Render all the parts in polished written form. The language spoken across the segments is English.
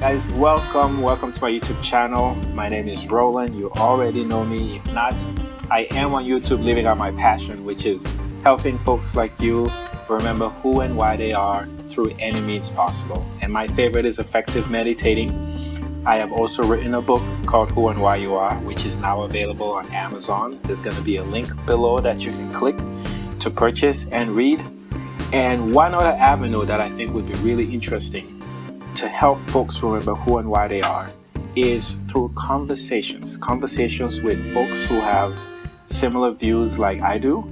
Guys, welcome to my YouTube channel. My name is Roland. You already know me. If not, I am on YouTube living out my passion, which is helping folks like you remember who and why they are through any means possible. And my favorite is effective meditating. I have also written a book called Who and Why You Are, which is now available on Amazon. There's going to be a link below that you can click to purchase and read. And one other avenue that I think would be really interesting to help folks remember who and why they are is through conversations with folks who have similar views like I do,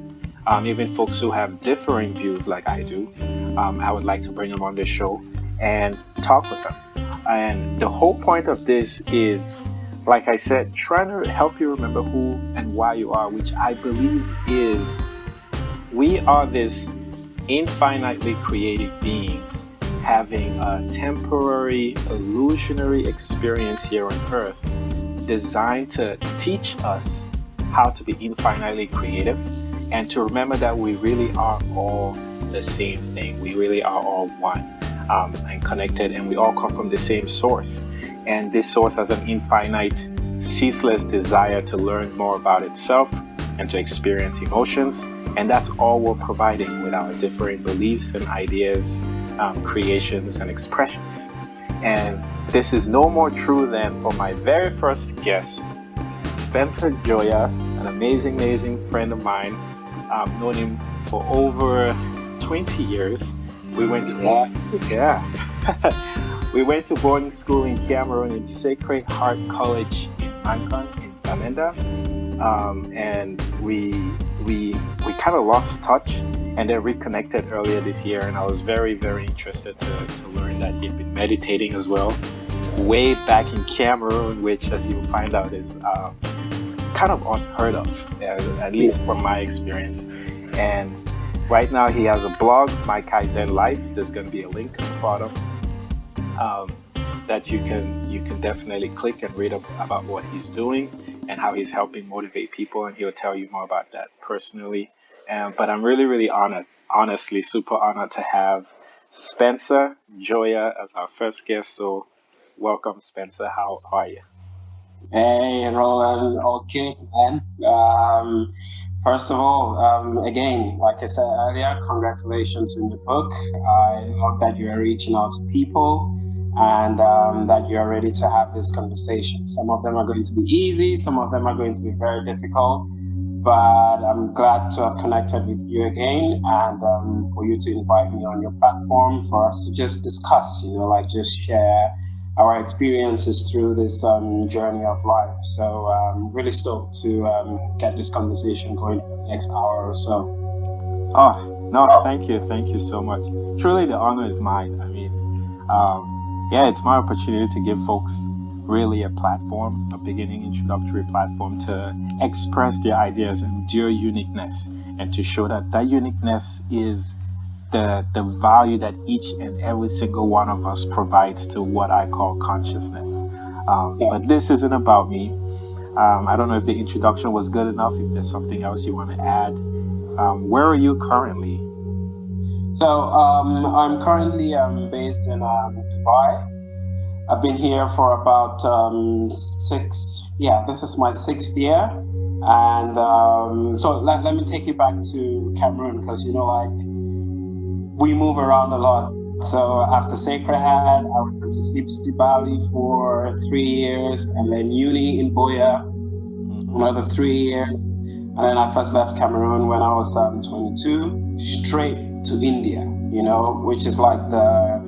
even folks who have differing views like I do. I would like to bring them on the show and talk with them. And the whole point of this is, like I said, trying to help you remember who and why you are, which I believe is we are this infinitely creative beings having a temporary illusionary experience here on earth designed to teach us how to be infinitely creative and to remember that we really are all the same thing. We really are all one and connected, and we all come from the same source, and this source has an infinite ceaseless desire to learn more about itself and to experience emotions. And that's all we're providing with our different beliefs and ideas, creations and expressions. And this is no more true than for my very first guest, Spencer Njoya, an amazing friend of mine. I've known him for over 20 years. We went to we went to boarding school in Cameroon in Sacred Heart College in Ancon in Canada. And we kind of lost touch and then reconnected earlier this year, and I was very interested to learn that he'd been meditating as well way back in Cameroon, which, as you'll find out, is kind of unheard of, at least from my experience. And right now he has a blog, My Kaizen Life. There's going to be a link at the bottom that you can definitely click and read about what he's doing and how he's helping motivate people, and he'll tell you more about that personally. But I'm really honored, honestly, super honored to have Spencer Njoya as our first guest. So welcome, Spencer. How are you? Hey, Roland. Okay, man. First of all, again, like I said earlier, congratulations on the book. I love that you are reaching out to people and that you are ready to have this conversation. Some of them are going to be easy, some of them are going to be very difficult, but I'm glad to have connected with you again and for you to invite me on your platform for us to just discuss, like just share our experiences through this journey of life. So I'm really stoked to get this conversation going for the next hour or so. Oh, no, thank you so much. Truly, the honor is mine. I mean, it's my opportunity to give folks really a platform, a beginning introductory platform to express their ideas and their uniqueness, and to show that uniqueness is the value that each and every single one of us provides to what I call consciousness. But this isn't about me. I don't know if the introduction was good enough, if there's something else you want to add. Where are you currently? So I'm currently based in Dubai. I've been here for about this is my 6th year. And so let me take you back to Cameroon, because, we move around a lot. So after Sacred Heart, I went to City Valley for 3 years, and then uni in Boya, another 3 years. And then I first left Cameroon when I was 22, straight to India, which is like the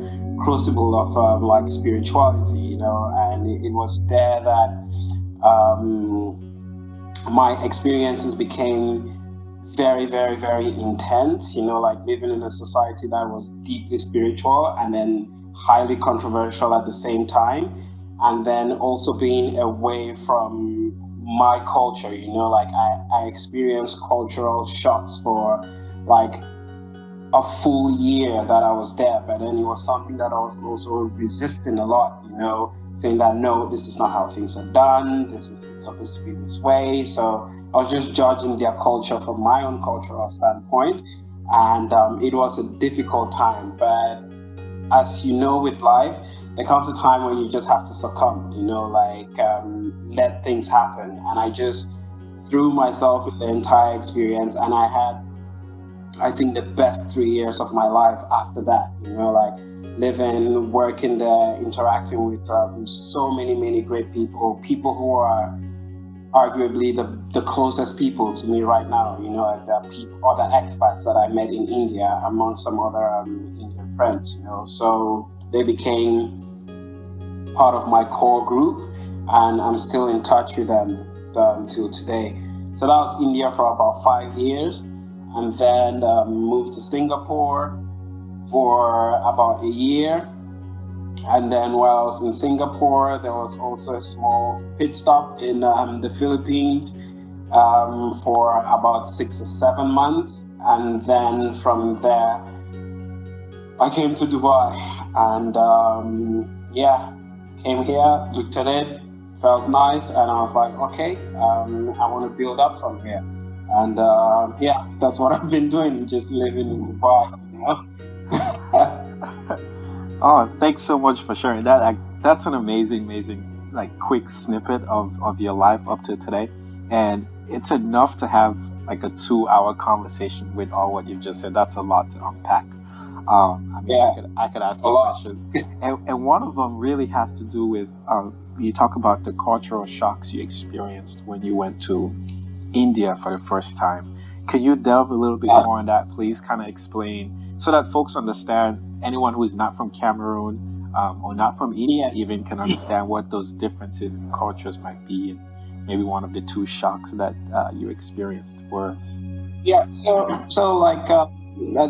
crucible of like spirituality, and it was there that my experiences became very intense, like living in a society that was deeply spiritual and then highly controversial at the same time, and then also being away from my culture, like I experienced cultural shocks for like a full year that I was there, but then it was something that I was also resisting a lot, saying that no, this is not how things are done, this is supposed to be this way. So I was just judging their culture from my own cultural standpoint, and it was a difficult time. But as you know, with life, there comes a time when you just have to succumb, let things happen. And I just threw myself in the entire experience, and I had, I think, the best 3 years of my life after that, living, working there, interacting with so many great people who are arguably the closest people to me right now, the people, other expats that I met in India, among some other Indian friends, so they became part of my core group, and I'm still in touch with them till today. So that was India for about 5 years, and then moved to Singapore for about a year. And then while I was in Singapore, there was also a small pit stop in the Philippines for about 6 or 7 months. And then from there, I came to Dubai, and came here, looked at it, felt nice, and I was like, okay, I want to build up from here. And that's what I've been doing, just living in Dubai. Oh, thanks so much for sharing that. That's an amazing, quick snippet of your life up to today. And it's enough to have a 2-hour conversation with all what you've just said. That's a lot to unpack. I could ask you questions. And one of them really has to do with, you talk about the cultural shocks you experienced when you went to India for the first time. Can you delve a little bit more on that, please? Kind of explain so that folks understand, anyone who is not from Cameroon or not from India even can understand what those differences in cultures might be, and maybe one of the 2 shocks that you experienced were. Yeah, so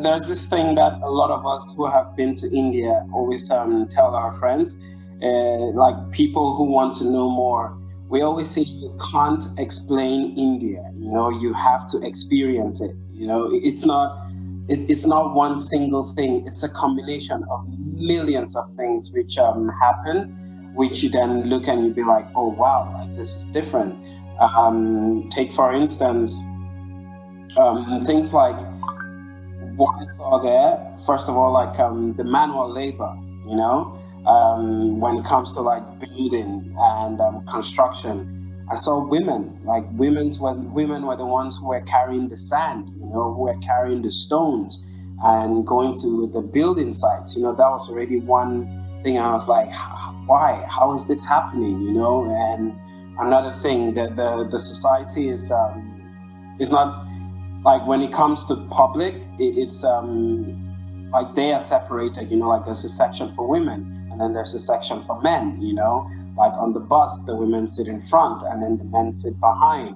there's this thing that a lot of us who have been to India always tell our friends, people who want to know more. We always say you can't explain India. You have to experience it. It's not one single thing. It's a combination of millions of things which happen, which you then look and you be like, oh wow, this is different. Take for instance things like what I saw there. First of all, the manual labor. When it comes to building and construction. I saw women. Women were the ones who were carrying the sand, who were carrying the stones and going to the building sites. That was already one thing. I was like, why? How is this happening? And another thing, that the society is not when it comes to public. It's they are separated. There's a section for women, and then there's a section for men. On the bus, the women sit in front and then the men sit behind.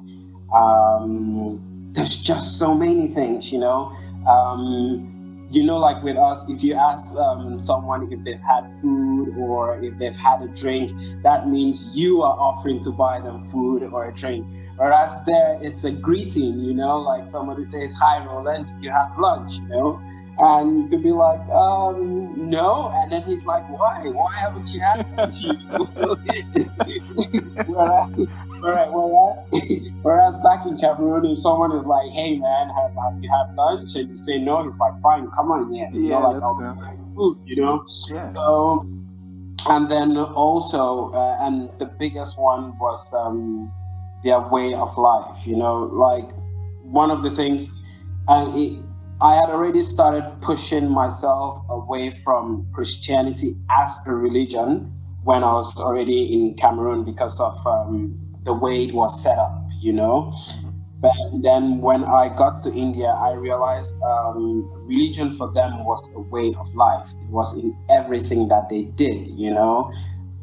There's just so many things, with us, if you ask someone if they've had food or if they've had a drink, that means you are offering to buy them food or a drink. Whereas there, it's a greeting, somebody says, hi, Roland, did you have lunch, And you could be like, no. And then he's like, why? Why haven't you had lunch? whereas back in Cameroon, if someone is like, hey man, have you had lunch? And you say no, he's like, fine, come on, I'll buy food, Yeah. So, and then also, and the biggest one was their way of life, one of the things, and I had already started pushing myself away from Christianity as a religion when I was already in Cameroon because of the way it was set up, But then when I got to India, I realized religion for them was a way of life. It was in everything that they did,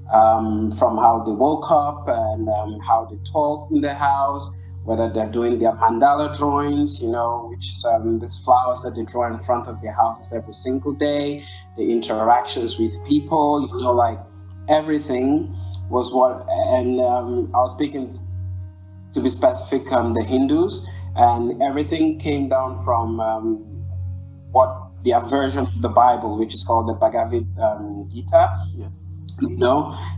from how they woke up and how they talked in the house, whether they're doing their mandala drawings, which is these flowers that they draw in front of their houses every single day, the interactions with people, everything was what, and I was speaking, to be specific, the Hindus, and everything came down from what their version of the Bible, which is called the Bhagavad Gita. Yeah.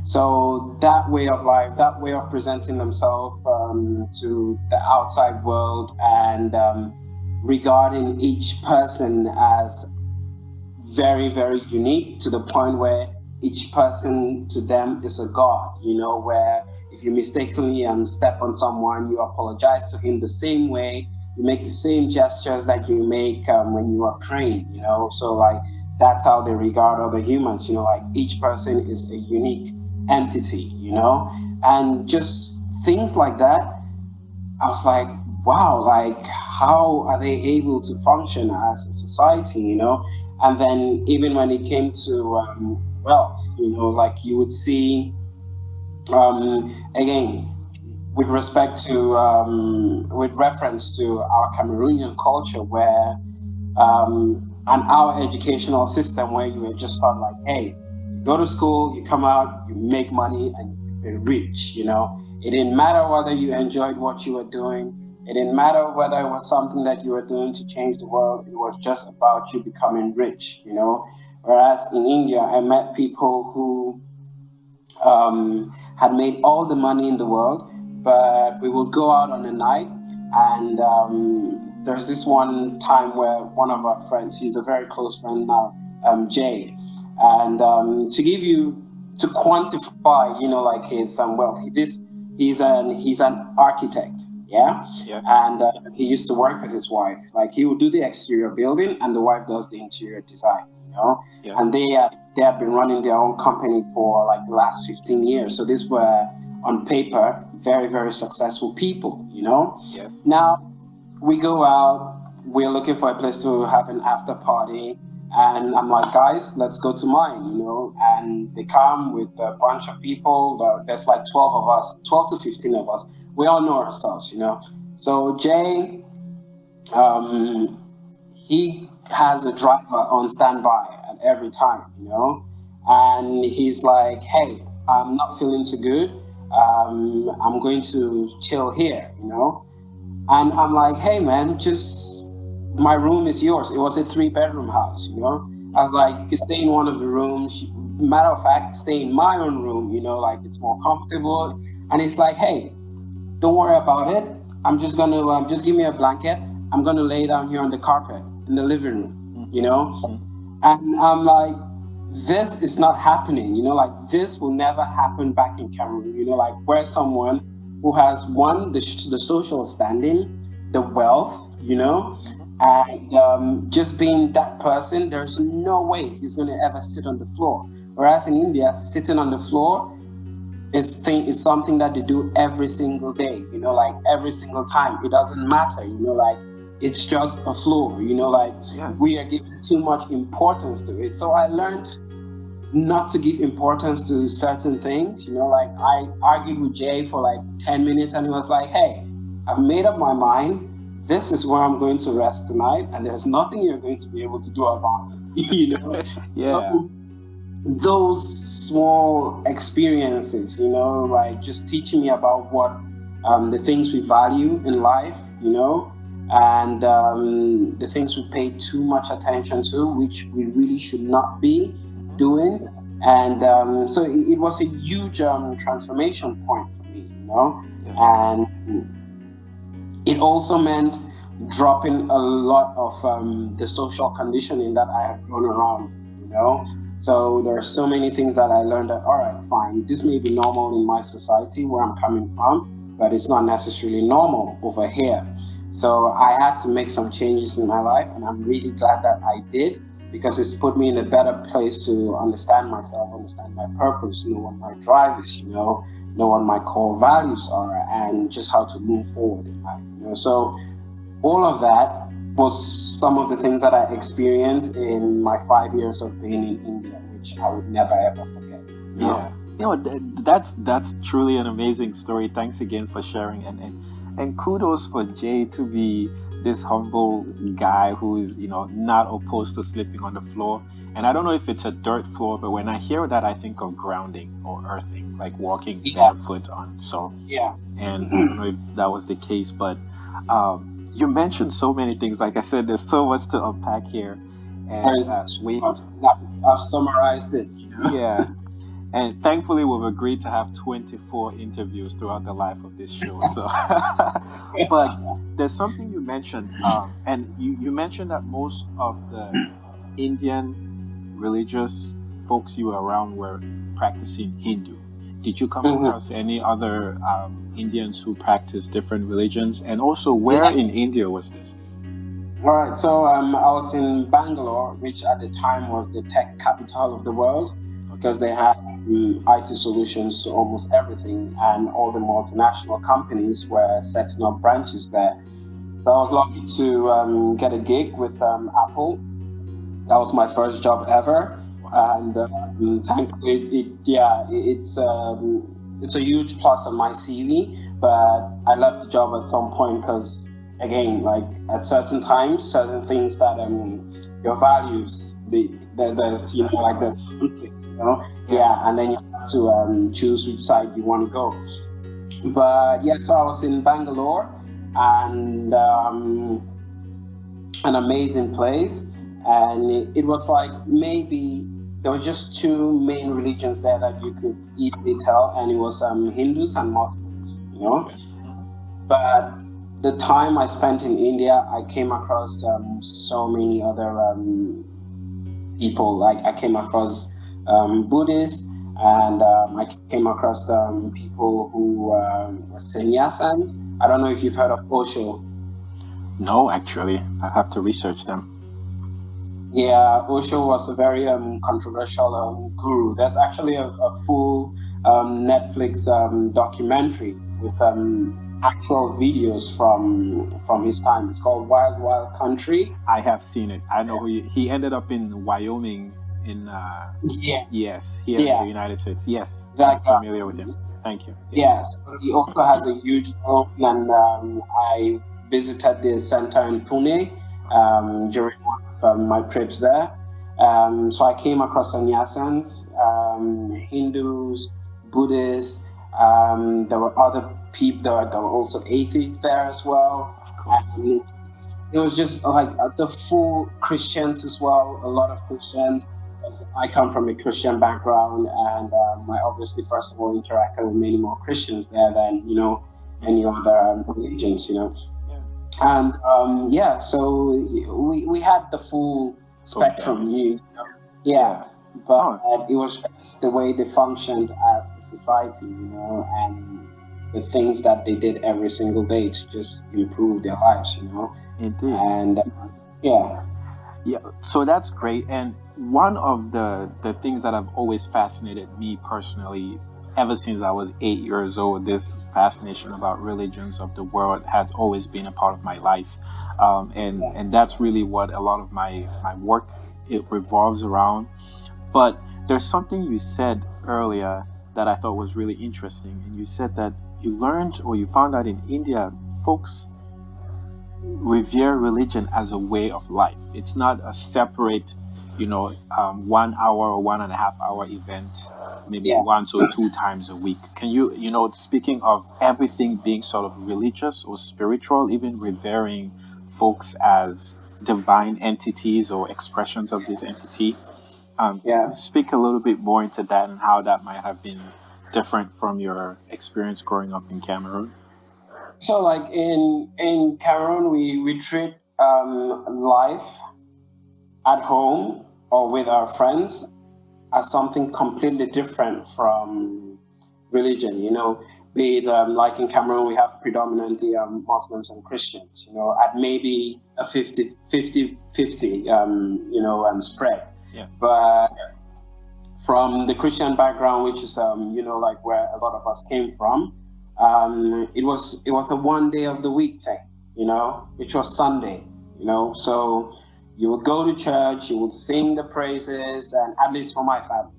So that way of life, that way of presenting themselves to the outside world, and regarding each person as very, very unique to the point where each person to them is a god, where if you mistakenly step on someone, you apologize to him the same way, you make the same gestures that you make when you are praying, so like that's how they regard other humans, like each person is a unique entity, and just things like that. I was like, wow, like how are they able to function as a society, And then even when it came to wealth, like you would see, again, with reference to our Cameroonian culture, where and our educational system, where you were just taught like, hey, you go to school, you come out, you make money, and you're rich. It didn't matter whether you enjoyed what you were doing. It didn't matter whether it was something that you were doing to change the world. It was just about you becoming rich. Whereas in India, I met people who had made all the money in the world, but we would go out on a night, and there's this one time where one of our friends, he's a very close friend now, Jay, and to quantify, like his wealth, he's an architect, yeah, Yeah. and he used to work with his wife. Like he would do the exterior building, and the wife does the interior design, Yeah. and they have been running their own company for like the last 15 years. So these were on paper very, very successful people, Yeah. Now we go out, we're looking for a place to have an after party, and I'm like, guys, let's go to mine, and they come with a bunch of people. There's like 12 of us, 12 to 15 of us. We all know ourselves, So Jay, he has a driver on standby at every time, and he's like, hey, I'm not feeling too good. I'm going to chill here, And I'm like, hey man, just my room is yours. It was a 3-bedroom house, I was like, you can stay in one of the rooms. Matter of fact, stay in my own room, like it's more comfortable. And he's like, hey, don't worry about it. I'm just gonna just give me a blanket. I'm gonna lay down here on the carpet in the living room, And I'm like, this is not happening, like this will never happen back in Cameroon, like where someone who has the social standing, the wealth, and just being that person, there's no way he's gonna ever sit on the floor. Whereas in India, sitting on the floor is something that they do every single day, like every single time. It doesn't matter, like it's just a floor, like we are giving too much importance to it. So I learned not to give importance to certain things, like I argued with Jay for like 10 minutes, and he was like, hey, I've made up my mind. This is where I'm going to rest tonight, and there's nothing you're going to be able to do about it. Yeah. So, those small experiences, like just teaching me about what the things we value in life, and the things we pay too much attention to, which we really should not be doing. And so it was a huge transformation point for me, and it also meant dropping a lot of the social conditioning that I had grown around, So there are so many things that I learned that, all right, fine, this may be normal in my society where I'm coming from, but it's not necessarily normal over here. So I had to make some changes in my life, and I'm really glad that I did, because it's put me in a better place to understand myself, understand my purpose, know what my drive is, know what my core values are, and just how to move forward in life. So all of that was some of the things that I experienced in my 5 years of being in India, which I would never ever forget. Yeah. That's truly an amazing story. Thanks again for sharing, and kudos for Jay to be this humble guy who is, not opposed to sleeping on the floor. And I don't know if it's a dirt floor, but when I hear that, I think of grounding or earthing, like walking barefoot on. So and I don't know if that was the case, but you mentioned so many things. Like I said, there's so much to unpack here, and I've summarized it. Yeah. And thankfully, we've agreed to have 24 interviews throughout the life of this show. So, but there's something you mentioned, and you mentioned that most of the Indian religious folks you were around were practicing Hindu. Did you come Mhm. across any other Indians who practice different religions? And also, where Yeah. in India was this? All right. So I was in Bangalore, which at the time was the tech capital of the world, Okay. because they had IT solutions to almost everything, and all the multinational companies were setting up branches there. So I was lucky to get a gig with Apple. That was my first job ever, Wow. and thankfully, it's a huge plus on my CV. But I left the job at some point because, again, like at certain times, certain things that your values, there's like there's conflict, yeah, and then you have to choose which side you want to go. But yeah, so I was in Bangalore, and an amazing place, and it was like maybe there was just two main religions there that you could easily tell, and it was Hindus and Muslims. Okay. Mhm. But the time I spent in India, I came across so many other people. Like I came across Buddhists, and I came across people who were sannyasins. I don't know if you've heard of Osho. No, actually, I have to research them. Yeah, Osho was a very controversial guru. There's actually a full Netflix documentary with actual videos from his time. It's called Wild Wild Country. I have seen it. I know who he ended up in Wyoming in Yeah, yes, here in the yeah, United States. Yes, I'm that guy. familiar with him. Thank you. Yes. Yeah, so he also has a huge following, and I visited the center in Pune during one of my trips there. So I came across sannyasins, Hindus, Buddhists. There were other people. There were also atheists there as well. Of course. And it was just like the full Christians as well. A lot of Christians. Because I come from a Christian background, and I obviously first of all interacted with many more Christians there than any other religions. Yeah. And yeah, so we had the full spectrum. Yeah, but Oh, it was just the way they functioned as a society, and the things that they did every single day to just improve their lives. indeed. And yeah. Yeah, so that's great. And one of the things that have always fascinated me personally, ever since I was 8 years old, this fascination about religions of the world has always been a part of my life, and that's really what a lot of my work it revolves around. But there's something you said earlier that I thought was really interesting, and you said that you learned or you found out in India, folks revere religion as a way of life. It's not a separate, 1 hour or 1.5 hour event, maybe Yeah. once or two times a week. Can speaking of everything being sort of religious or spiritual, even revering folks as divine entities or expressions of this entity, can Yeah. you speak a little bit more into that and how that might have been different from your experience growing up in Cameroon? So, like in Cameroon, we treat life at home or with our friends as something completely different from religion. Be it like in Cameroon, we have predominantly Muslims and Christians. At maybe a 50-50 spread. Yeah. But from the Christian background, which is like where a lot of us came from, it was a one day of the week thing, which was Sunday. So you would go to church, you would sing the praises, and at least for my family,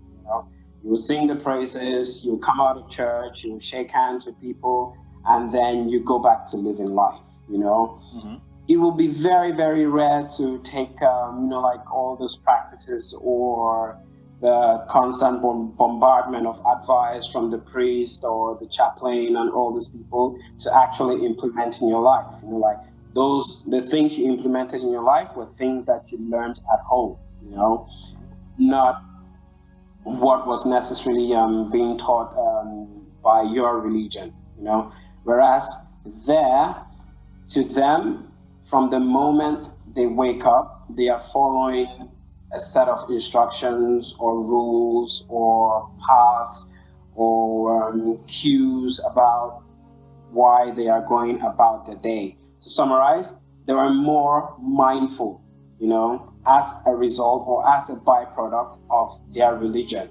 you would sing the praises, you would come out of church, you would shake hands with people, and then you go back to living life. Mm-hmm. It will be very, very rare to take, like all those practices or the constant bombardment of advice from the priest or the chaplain and all these people to actually implement in your life. Like the things you implemented in your life were things that you learned at home, not what was necessarily being taught by your religion, Whereas there, to them, from the moment they wake up, they are following a set of instructions or rules or paths or cues about why they are going about the day. To summarize, they were more mindful, as a result or as a byproduct of their religion,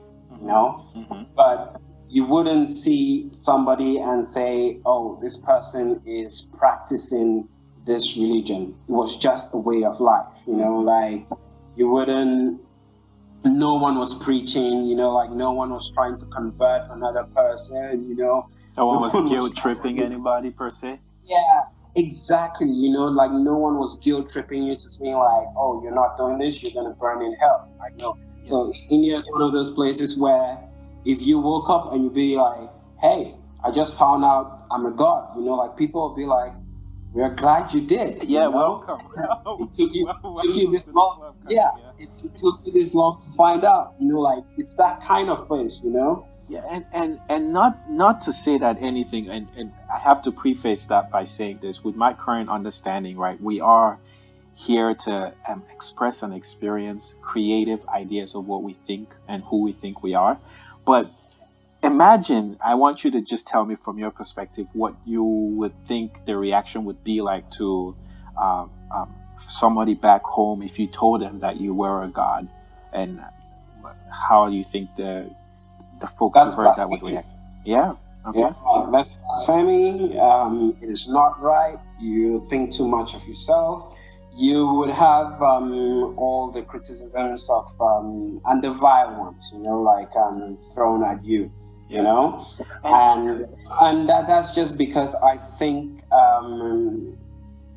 But you wouldn't see somebody and say, oh, this person is practicing this religion. It was just a way of life, like you wouldn't, no one was preaching, like no one was trying to convert another person, No one was guilt tripping anybody per se. Yeah, exactly. Like no one was guilt tripping you to being like, oh, you're not doing this, you're gonna burn in hell. Like no. Yeah. So India is one of those places where if you woke up and you be like, hey, I just found out I'm a god, like people will be like, we're glad you did. Yeah, welcome. It took you this long. Yeah, it took you this long to find out. Like it's that kind of place, Yeah, and not to say that anything, and I have to preface that by saying this, with my current understanding, right? We are here to express and experience creative ideas of what we think and who we think we are. But imagine, I want you to just tell me from your perspective what you would think the reaction would be like to somebody back home if you told them that you were a god, and how do you think the folks who heard that would react? Yeah. Okay. Yeah, that's blasphemy. It is not right. You think too much of yourself. You would have all the criticisms of and the vile ones, thrown at you, and that's just because I think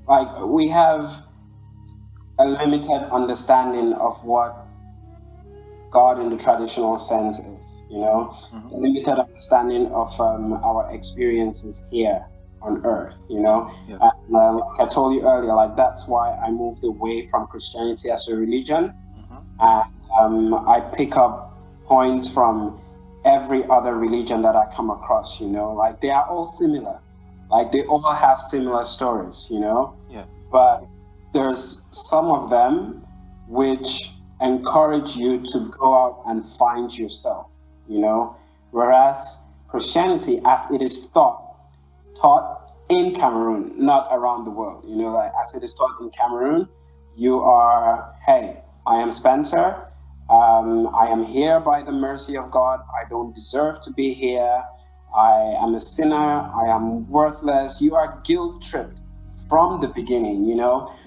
like we have a limited understanding of what God in the traditional sense is, a limited understanding of our experiences here on earth, like I told you earlier, like that's why I moved away from Christianity as a religion, and I pick up points from every other religion that I come across, like they are all similar, like they all have similar stories, but there's some of them which encourage you to go out and find yourself, whereas Christianity, as it is taught in Cameroon, not around the world, like as it is taught in Cameroon, you are, hey, I am Spencer, I am here by the mercy of God, I don't deserve to be here, I am a sinner, I am worthless. You are guilt tripped from the beginning,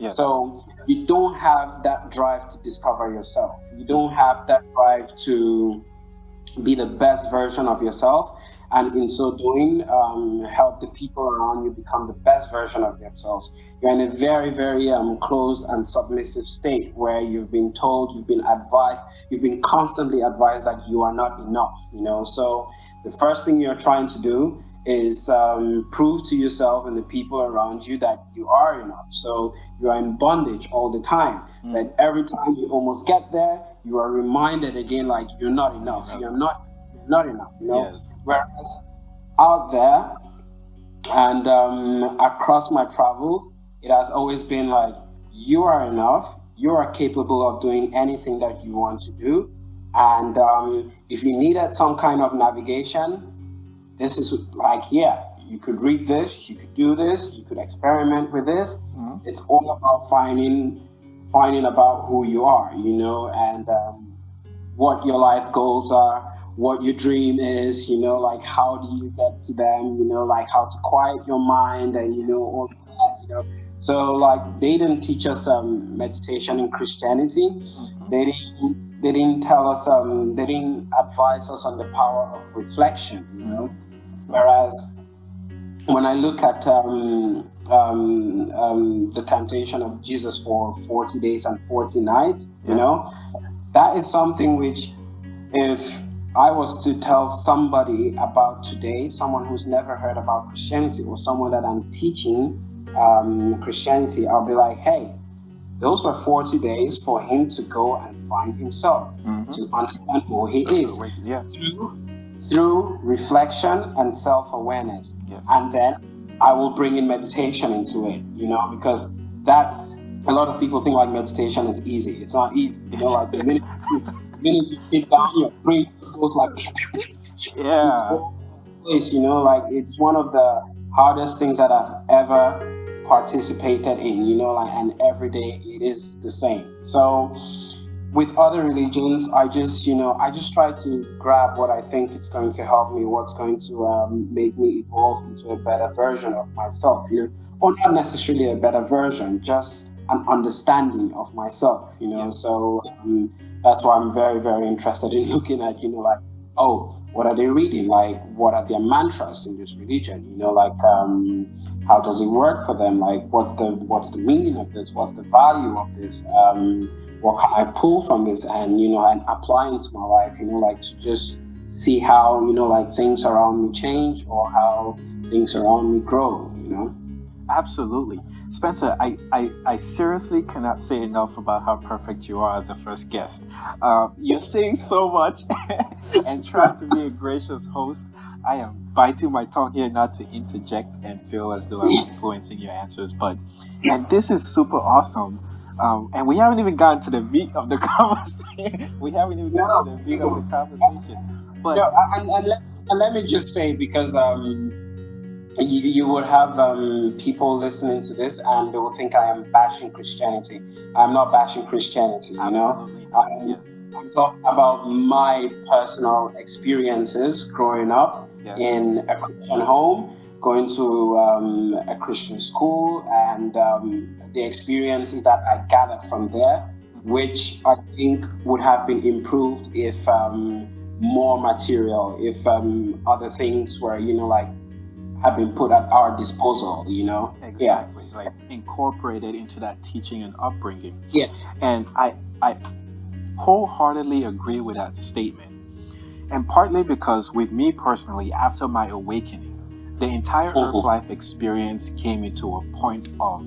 so you don't have that drive to discover yourself, you don't have that drive to be the best version of yourself, and in so doing help the people around you become the best version of themselves. You're in a very, very closed and submissive state where you've been told, you've been advised, you've been constantly advised that you are not enough, so the first thing you're trying to do is prove to yourself and the people around you that you are enough. So you are in bondage all the time. But every time you almost get there, you are reminded again, like you're not enough. You're not enough. Yes. Whereas out there and across my travels, it has always been like you are enough. You are capable of doing anything that you want to do. And if you needed some kind of navigation, this is like, yeah, you could read this, you could do this, you could experiment with this. It's all about finding about who you are, and what your life goals are, what your dream is, like how do you get to them, like how to quiet your mind and, all of that, So like they didn't teach us meditation in Christianity. They didn't tell us, they didn't advise us on the power of reflection, Whereas when I look at the temptation of Jesus for 40 days and 40 nights, that is something which, if I was to tell somebody about today, someone who's never heard about Christianity or someone that I'm teaching Christianity, I'll be like, hey, those were 40 days for him to go and find himself, to understand who he is, through reflection and self-awareness. And then I will bring in meditation into it, because that's a lot of people think like meditation is easy. It's not easy. Like the minute you sit down, your brain just goes like it's Yeah, all place. Like it's one of the hardest things that I've ever participated in. Like, and every day it is the same. So with other religions, I just try to grab what I think it's going to help me, what's going to make me evolve into a better version of myself, or not necessarily a better version, just an understanding of myself, yeah, So that's why I'm very, very interested in looking at, like, oh, what are they reading? Like, what are their mantras in this religion? Like, how does it work for them? Like, what's the meaning of this? What's the value of this? What can I pull from this and apply into my life, like to just see how, like things around me change or how things around me grow. absolutely. Spencer, I seriously cannot say enough about how perfect you are as a first guest. You're saying so much and trying to be a gracious host. I am biting my tongue here not to interject and feel as though I'm influencing your answers, and this is super awesome. And we haven't even gotten to the meat of the conversation. We haven't even gotten to No, the meat of the conversation. But no, and let me just say, because you would have people listening to this and they will think I am bashing Christianity. I'm not bashing Christianity, absolutely not. I'm, Yes, I'm talking about my personal experiences growing up yes. in a Christian home, going to a Christian school, and the experiences that I gathered from there, Mhm. which I think would have been improved if more material, if other things were, like, have been put at our disposal. Yeah. Exactly. Like incorporated into that teaching and upbringing. Yeah. And I wholeheartedly agree with that statement. And partly because with me personally, after my awakening, the entire Earth Mhm. life experience came into a point of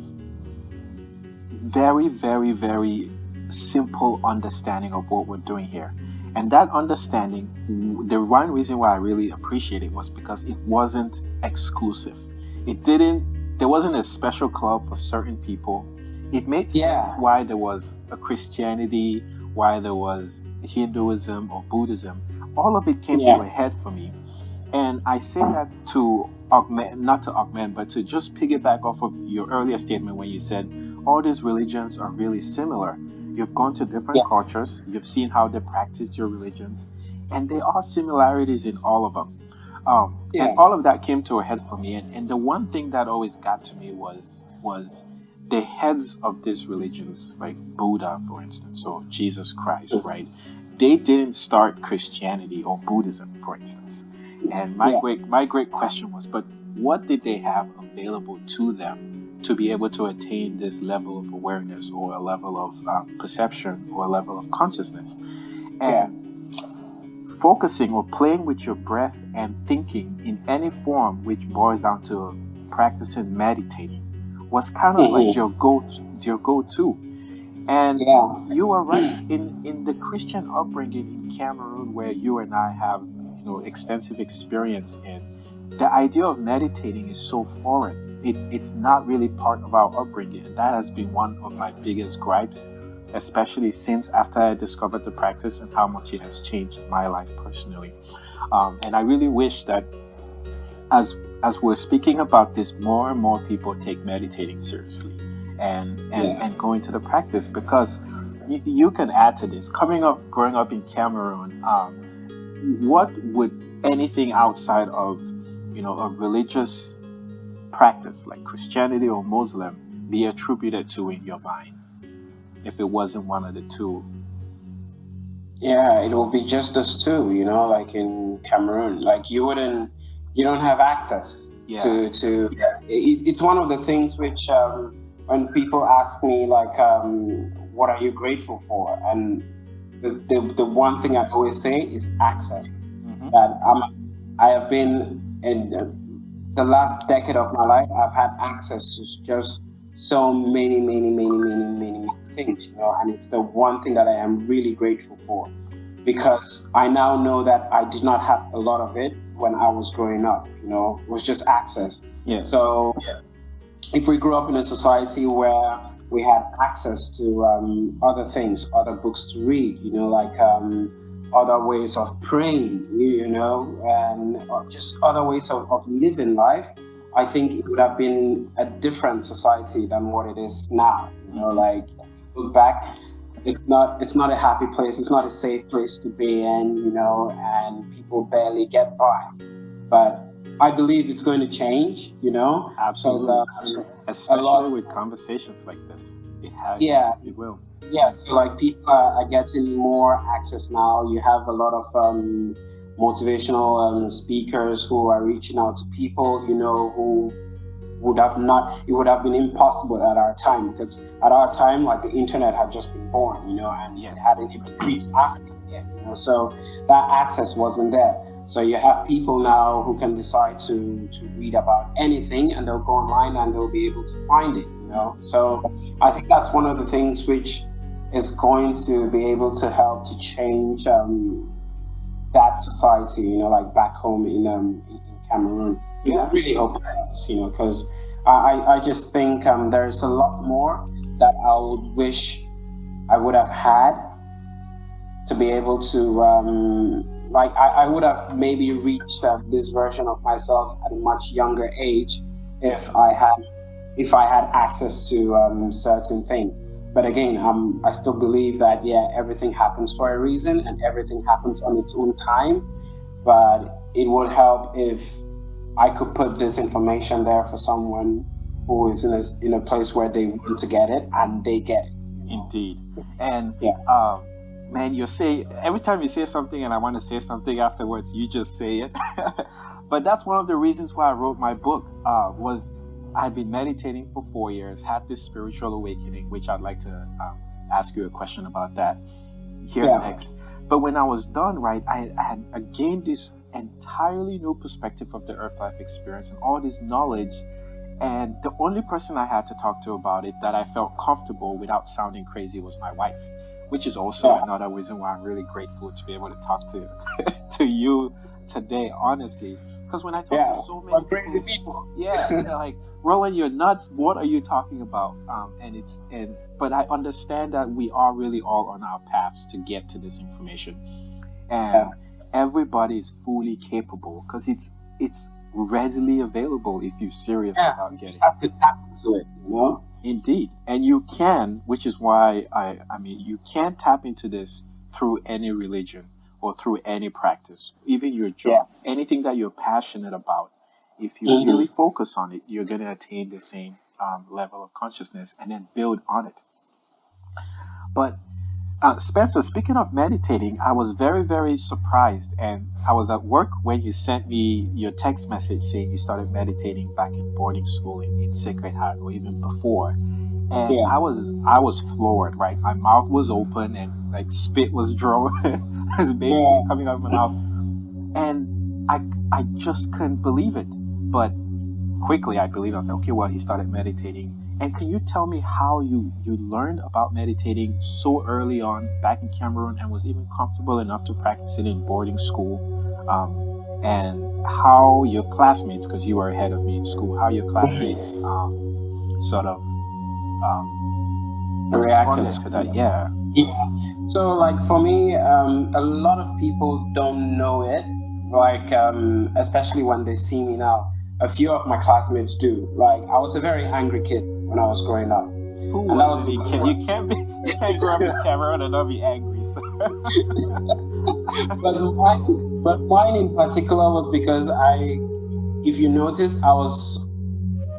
very, very, very simple understanding of what we're doing here. And that understanding, the one reason why I really appreciate it was because it wasn't exclusive. There wasn't a special club for certain people. It made sense Yeah. why there was a Christianity, why there was Hinduism or Buddhism. All of it came to a Yeah. head for me. And I say that to augment, not to augment, but to just piggyback off of your earlier statement when you said all these religions are really similar. You've gone to different Yeah. cultures, you've seen how they practice your religions, and there are similarities in all of them. And Yeah. all of that came to a head for me. And the one thing that always got to me was the heads of these religions, like Buddha, for instance, or Jesus Christ, right? They didn't start Christianity or Buddhism, for instance. And Yeah. my great question was, but what did they have available to them to be able to attain this level of awareness or a level of perception or a level of consciousness? Yeah. And focusing or playing with your breath and thinking in any form, which boils down to practicing meditating, was kind of like Mhm. your go-to. And Yeah. you are right. In the Christian upbringing in Cameroon, where you and I have extensive experience in, the idea of meditating is so foreign. It's not really part of our upbringing, and that has been one of my biggest gripes, especially since after I discovered the practice and how much it has changed my life personally. And I really wish that as as we're speaking about this, more and more people take meditating seriously Yeah. and go into the practice because you can add to this. Growing up in Cameroon, what would anything outside of a religious practice like Christianity or Muslim be attributed to in your mind if it wasn't one of the two? Yeah, it will be just us two, like in Cameroon. Like you don't have access Yeah. to. Yeah. It's one of the things which, when people ask me, like, what are you grateful for? And the one thing I always say is access. Hmm. That I have been in the last decade of my life. I've had access to just so many, many, many, many, many, many things, and it's the one thing that I am really grateful for, because I now know that I did not have a lot of it when I was growing up. It was just access. Yeah. So if we grew up in a society where we had access to other things, other books to read, like other ways of praying, and just other ways of living life, I think it would have been a different society than what it is now. Like, look back, it's not a happy place, it's not a safe place to be in, and people barely get by. But I believe it's going to change, Absolutely. Especially with conversations like this. It will. Yeah, so like people are getting more access now. You have a lot of motivational speakers who are reaching out to people, who would have not, it would have been impossible at our time, because at our time, like, the internet had just been born, and it hadn't even reached Africa yet, so that access wasn't there. So you have people now who can decide to read about anything, and they'll go online and they'll be able to find it, So I think that's one of the things which is going to be able to help to change that society, like back home in Cameroon. I really hope it does, because I just think there's a lot more that I would wish I would have had to be able to, I would have maybe reached this version of myself at a much younger age if I had access to certain things. But again, I still believe that, everything happens for a reason and everything happens on its own time. But it would help if I could put this information there for someone who is in a place where they want to get it and they get it. Indeed. And man, every time you say something and I want to say something afterwards, you just say it. But that's one of the reasons why I wrote my book. Was I had been meditating for 4 years, had this spiritual awakening, which I'd like to ask you a question about that here next. But when I was done, right, I had gained this entirely new perspective of the earth life experience and all this knowledge. And the only person I had to talk to about it that I felt comfortable without sounding crazy was my wife, which is also another reason why I'm really grateful to be able to talk to to you today, honestly. Because when I talk to so many crazy people, they're like, Roland, you're nuts. What are you talking about? But I understand that we are really all on our paths to get to this information, and everybody is fully capable because it's readily available if you're serious about getting. You just have to tap into it, Indeed, and you can, which is why I mean, you can tap into this through any religion or through any practice, even your job, anything that you're passionate about. If you really focus on it, you're going to attain the same level of consciousness and then build on it. But Spencer, speaking of meditating, I was very, very surprised, and I was at work when you sent me your text message saying you started meditating back in boarding school in Sacred Heart, or even before. And I was floored, right? My mouth was open and like spit was drawn, was basically coming out of my mouth, and I just couldn't believe it. But quickly I believed. I was like, okay, well, he started meditating. And can you tell me how you learned about meditating so early on back in Cameroon and was even comfortable enough to practice it in boarding school? And how your classmates, because you were ahead of me in school, how your classmates sort of reacted to that? Yeah. So, like, for me, a lot of people don't know it, like, especially when they see me now. A few of my classmates do. Like, I was a very angry kid when I was growing up. And that was you can't grow up in Cameroon and not be angry. So. but mine in particular was because if you notice, I was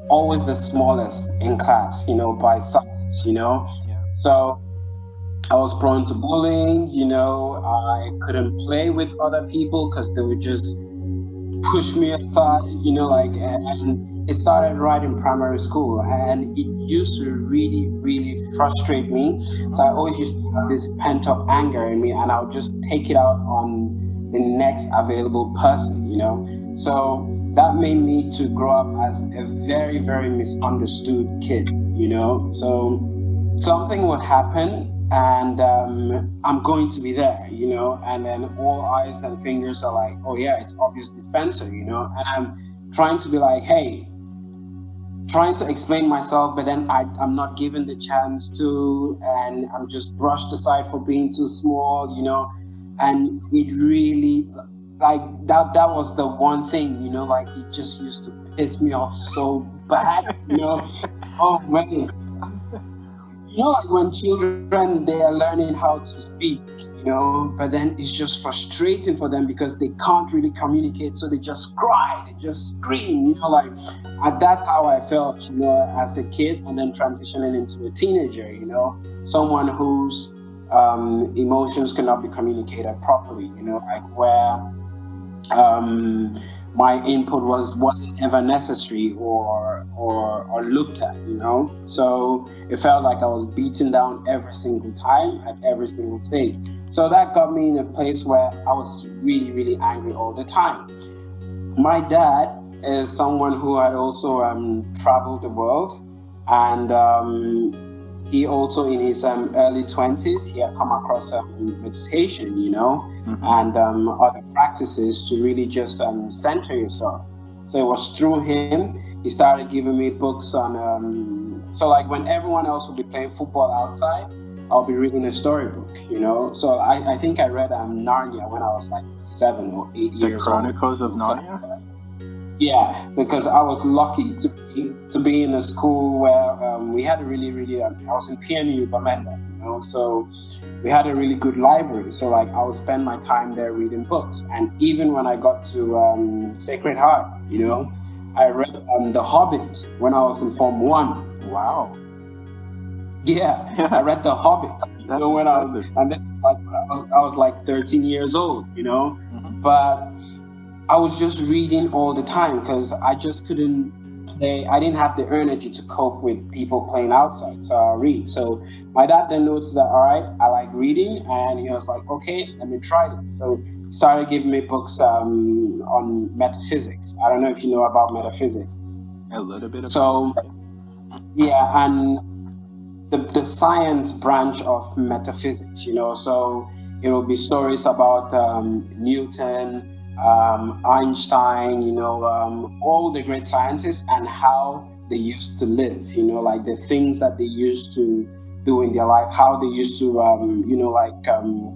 always the smallest in class, by size, Yeah. So I was prone to bullying, I couldn't play with other people because they would just push me aside, and it started right in primary school, and it used to really, really frustrate me. So I always used to have this pent-up anger in me, and I would just take it out on the next available person, So that made me to grow up as a very, very misunderstood kid, So something would happen, and I'm going to be there, and then all eyes and fingers are like, oh yeah, it's obviously Spencer, and I'm trying to be like, hey, trying to explain myself, but then I'm not given the chance to, and I'm just brushed aside for being too small, and it really, like, that was the one thing, like, it just used to piss me off so bad, oh man. Like when children, they are learning how to speak, but then it's just frustrating for them because they can't really communicate, so they just cry, they just scream, like, and that's how I felt, as a kid, and then transitioning into a teenager, someone whose emotions cannot be communicated properly, like where my input wasn't ever necessary or looked at, so it felt like I was beaten down every single time at every single stage. So that got me in a place where I was really, really angry all the time. My dad is someone who had also traveled the world, and he also, in his early 20s, he had come across meditation, and other practices to really just center yourself. So it was through him, he started giving me books on, so like when everyone else would be playing football outside, I'll be reading a storybook, So I think I read Narnia when I was like 7 or 8 years old. The Chronicles of Narnia? Yeah, because I was lucky to be in a school where we had a really, really, I was in PNU Bamenda, so we had a really good library. So like I would spend my time there reading books. And even when I got to Sacred Heart, I read The Hobbit when I was in Form 1. Wow. Yeah, I read The Hobbit. When I was, and that's like I was like 13 years old, Mm-hmm. But I was just reading all the time because I just couldn't play. I didn't have the energy to cope with people playing outside, so I read. So my dad then noticed that, all right, I like reading, and he was like, okay, let me try this. So he started giving me books on metaphysics. I don't know if you know about metaphysics. A little bit. Yeah, and the science branch of metaphysics, so it will be stories about Newton, Einstein, all the great scientists and how they used to live, like the things that they used to do in their life, how they used to,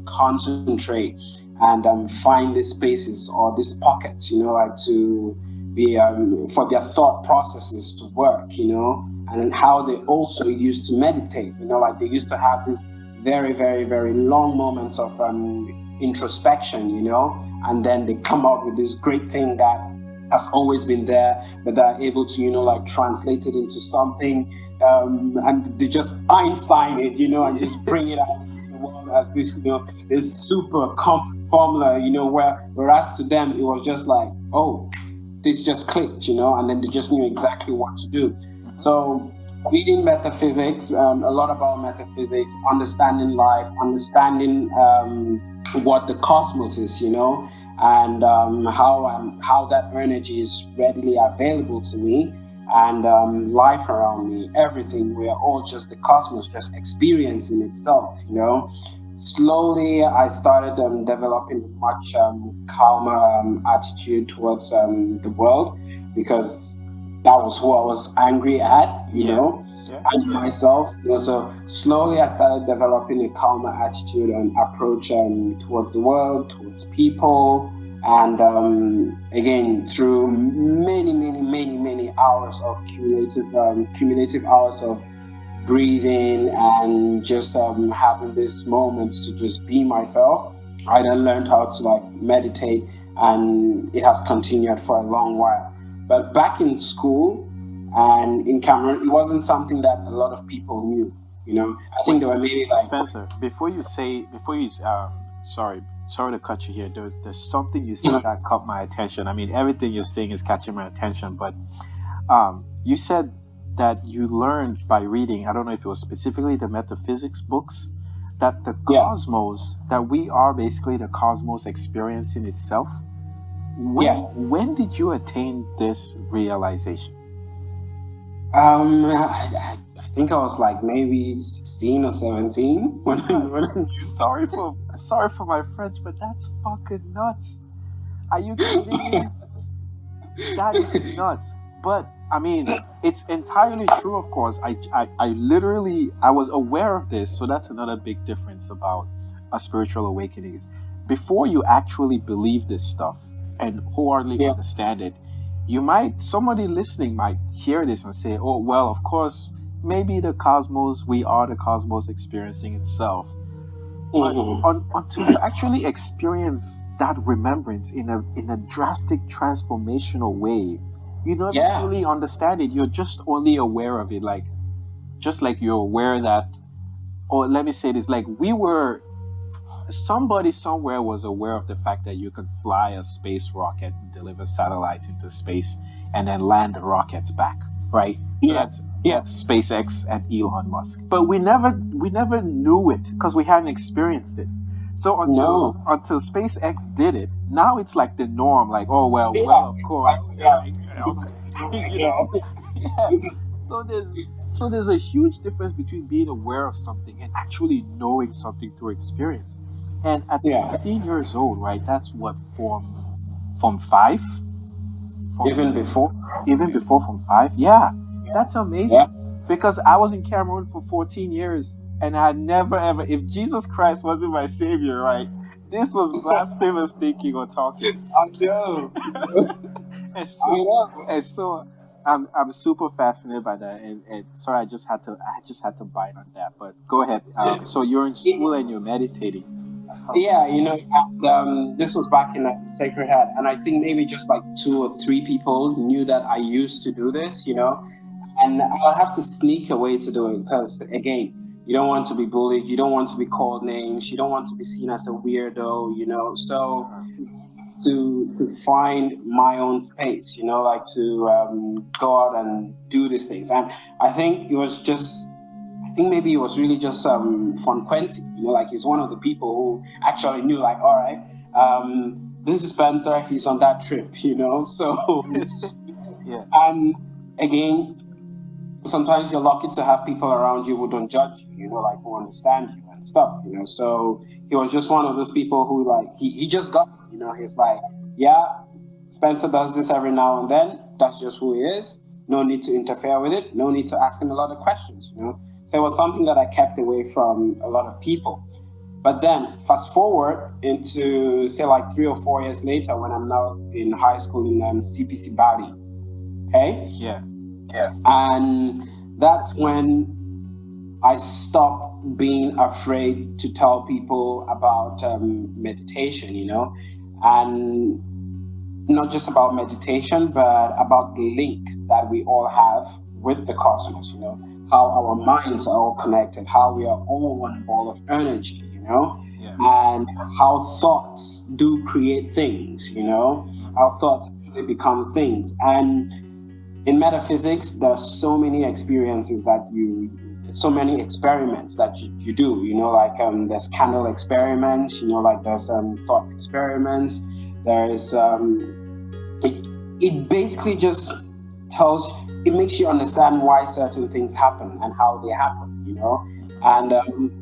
concentrate and find these spaces or these pockets, like to be, for their thought processes to work, and how they also used to meditate, like they used to have these very, very, very long moments of introspection, and then they come out with this great thing that has always been there, but they're able to, translate it into something, and they just Einstein it, and just bring it out into the world as this, this super complex formula, whereas to them it was just like, oh, this just clicked, and then they just knew exactly what to do. So reading metaphysics, a lot about metaphysics, understanding life, understanding what the cosmos is, and how that energy is readily available to me, and life around me, everything. We are all just the cosmos, just experiencing itself, Slowly, I started developing a much calmer attitude towards the world, because that was who I was angry at, and myself. So slowly I started developing a calmer attitude and approach towards the world, towards people, and again, through many, many, many, many hours of cumulative hours of breathing and just having these moments to just be myself, I then learned how to meditate, and it has continued for a long while. But back in school and in Cameroon, it wasn't something that a lot of people knew. I think there were maybe Spencer, sorry to cut you here. There's something you said that caught my attention. I mean, everything you're saying is catching my attention, but you said that you learned by reading, I don't know if it was specifically the metaphysics books, that the cosmos, that we are basically the cosmos experiencing itself. When did you attain this realization? I think I was maybe 16 or 17 when sorry for my French, but that's fucking nuts. Are you kidding me? That is nuts. But I mean, it's entirely true, of course. I literally, I was aware of this, so that's another big difference about a spiritual awakening. Is before you actually believe this stuff and wholeheartedly Yeah. understand it, somebody listening might hear this and say, oh, well, of course, maybe the cosmos, we are the cosmos experiencing itself. But Mm-hmm. until you actually experience that remembrance in a drastic transformational way, you never Yeah. truly understand it. You're just only aware of it, like just like you're aware that, or let me say this, like we were, somebody somewhere was aware of the fact that you could fly a space rocket and deliver satellites into space and then land the rockets back, right? So Yeah. Yeah. that's SpaceX and Elon Musk. But we never knew it because we hadn't experienced it. So until No. until SpaceX did it, now it's like the norm. Like, oh well, Yeah. of course, Yeah. like, you Yeah. know, yeah. So there's a huge difference between being aware of something and actually knowing something through experience. And at Yeah. 16 years old, right? That's what, form five, Even from before. even before form five. Yeah, Yeah. that's Yeah. amazing. Because I was in Cameroon for 14 years, and I had never ever, if Jesus Christ wasn't my savior, right? This was blasphemous thinking or talking. I know. and I so know. and so I'm super fascinated by that, and sorry, I just had to bite on that. But go ahead. So you're in school and you're meditating. How? Yeah, and, this was back in Sacred Heart, and I think maybe just like two or three people knew that I used to do this, and I'll have to sneak away to do it because, again, you don't want to be bullied, you don't want to be called names, you don't want to be seen as a weirdo, so to find my own space, like to go out and do these things. And I think it was just I think maybe it was really just Fun Quentin, like he's one of the people who actually knew, like, all right, this is Spencer, he's on that trip, So, Yeah. and again, sometimes you're lucky to have people around you who don't judge you, like who understand you and stuff, So he was just one of those people who, like, he just got, he's like, yeah, Spencer does this every now and then. That's just who he is. No need to interfere with it. No need to ask him a lot of questions, So it was something that I kept away from a lot of people. But then, fast forward into, say, like 3 or 4 years later, when I'm now in high school in CPC Bali. Okay? Yeah. And that's when I stopped being afraid to tell people about meditation, and not just about meditation, but about the link that we all have with the cosmos, how our minds are all connected, how we are all one ball of energy, Yeah. and how thoughts do create things, how thoughts actually become things. And in metaphysics, there's so many experiences so many experiments that you do, like there's candle experiments, like there's thought experiments, there's it basically just it makes you understand why certain things happen and how they happen, and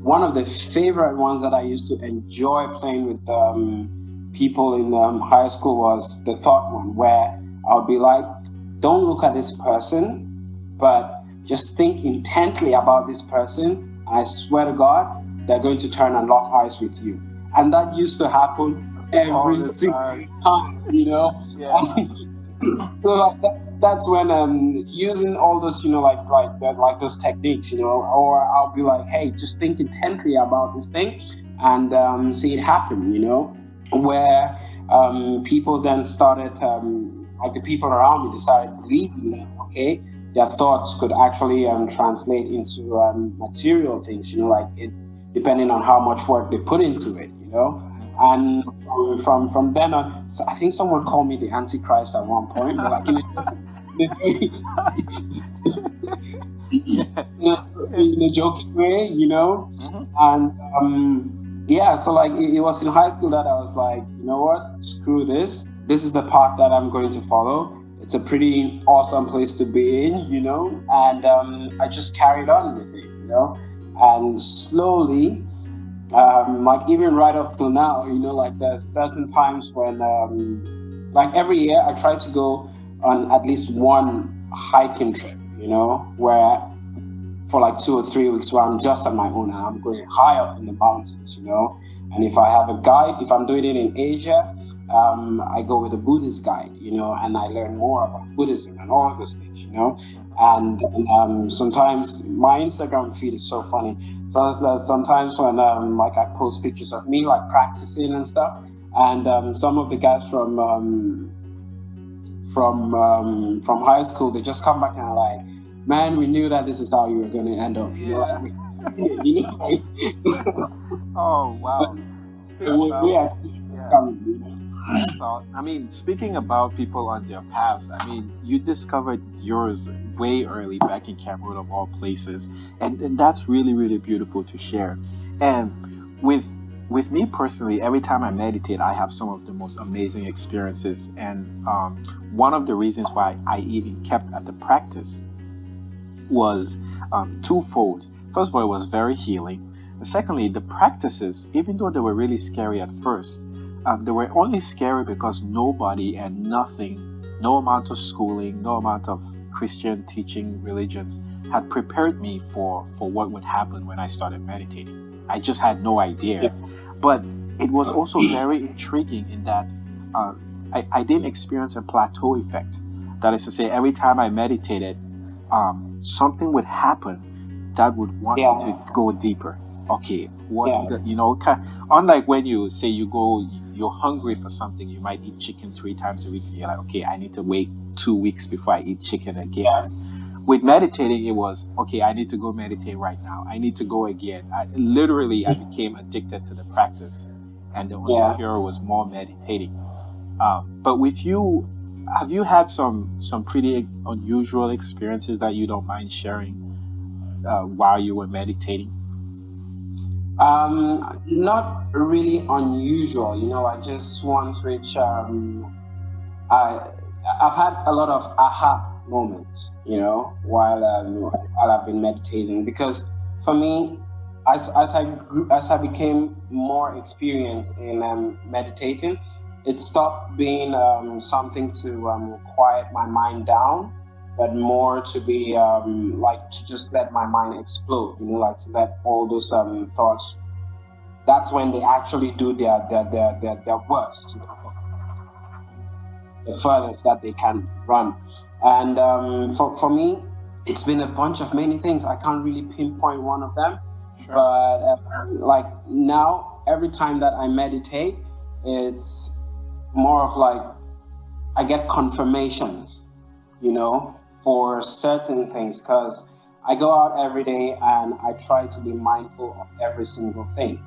one of the favorite ones that I used to enjoy playing with people in high school was the thought one, where I'll be like, don't look at this person, but just think intently about this person. I swear to God, they're going to turn and lock eyes with you. And that used to happen every single time, Yeah. So like that's when using all those, like those techniques, or I'll be like, hey, just think intently about this thing and see it happen, where people then started, like the people around me, they started believing that, okay, their thoughts could actually translate into material things, like it, depending on how much work they put into it, And from then on, so I think someone called me the Antichrist at one point, but like in a joking way, And yeah, so like it was in high school that I was like, you know what, screw this. This is the path that I'm going to follow. It's a pretty awesome place to be in, and I just carried on with it, and slowly, like even right up till now, like there's certain times when, like every year I try to go on at least one hiking trip, where for like 2 or 3 weeks where I'm just on my own and I'm going high up in the mountains, And if I have a guide, if I'm doing it in Asia, I go with a Buddhist guide, and I learn more about Buddhism and all of those things, And sometimes my Instagram feed is so funny. So sometimes when like I post pictures of me like practicing and stuff, and some of the guys from high school, they just come back and are like, man, we knew that this is how you were going to end up. Oh, wow. We are coming. So, I mean, speaking about people on their paths, I mean, you discovered yours way early back in Cameroon, of all places, and that's really, really beautiful to share. And with me personally, every time I meditate, I have some of the most amazing experiences. And one of the reasons why I even kept at the practice was twofold. First of all, it was very healing. And secondly, the practices, even though they were really scary at first, they were only scary because nobody and nothing, no amount of schooling, no amount of Christian teaching religions had prepared me for what would happen when I started meditating. I just had no idea. Yeah. But it was also very intriguing in that I didn't experience a plateau effect. That is to say, every time I meditated, something would happen that would want me to go deeper. Okay, what's the, unlike when you say you're hungry for something, you might eat chicken 3 times a week, and you're like, okay, I need to wait 2 weeks before I eat chicken again. Yeah. With meditating, it was, okay, I need to go meditate right now. I need to go again. I became addicted to the practice, and the only cure was more meditating. But with you, have you had some pretty unusual experiences that you don't mind sharing while you were meditating? Not really unusual, I just once which I've had a lot of aha moments, while I've been meditating, because for me, as I became more experienced in meditating, it stopped being something to quiet my mind down, but more to be to just let my mind explode, like to let all those thoughts. That's when they actually do their worst, the furthest that they can run. And for me, it's been a bunch of many things. I can't really pinpoint one of them, sure. But now, every time that I meditate, it's more of like I get confirmations, for certain things, because I go out every day and I try to be mindful of every single thing,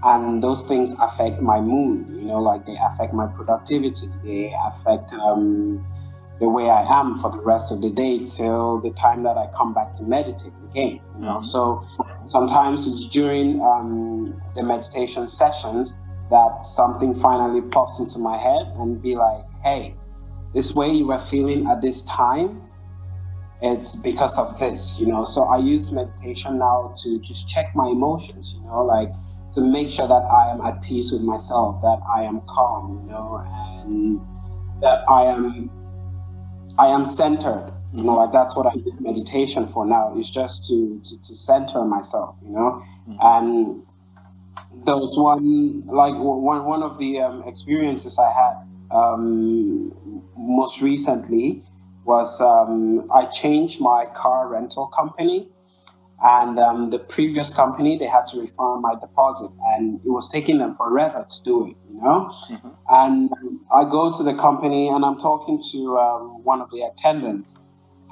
and those things affect my mood, like they affect my productivity, they affect the way I am for the rest of the day till the time that I come back to meditate again, Mm-hmm. So sometimes it's during the meditation sessions that something finally pops into my head and be like, hey, this way you were feeling at this time, it's because of this, So I use meditation now to just check my emotions, like to make sure that I am at peace with myself, that I am calm, and that I am centered, like that's what I use meditation for now, is just to center myself, Mm-hmm. And there was one of the experiences I had most recently was I changed my car rental company, and the previous company, they had to refund my deposit, and it was taking them forever to do it, Mm-hmm. And I go to the company and I'm talking to one of the attendants,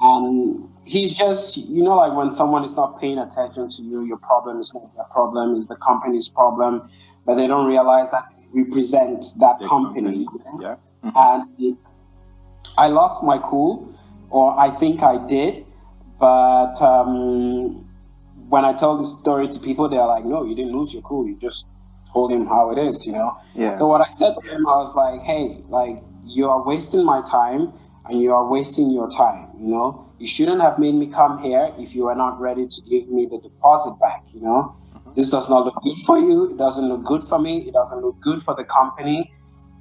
and he's just, like when someone is not paying attention to you, your problem is not their problem, it's the company's problem, but they don't realize that they represent that company. Yeah. Mm-hmm. And I lost my cool, or I think I did, but when I tell this story to people, they're like, no, you didn't lose your cool, you just told him how it is, Yeah. So what I said to him, I was like, hey, like, you are wasting my time and you are wasting your time, You shouldn't have made me come here if you are not ready to give me the deposit back, Mm-hmm. This does not look good for you, it doesn't look good for me, it doesn't look good for the company.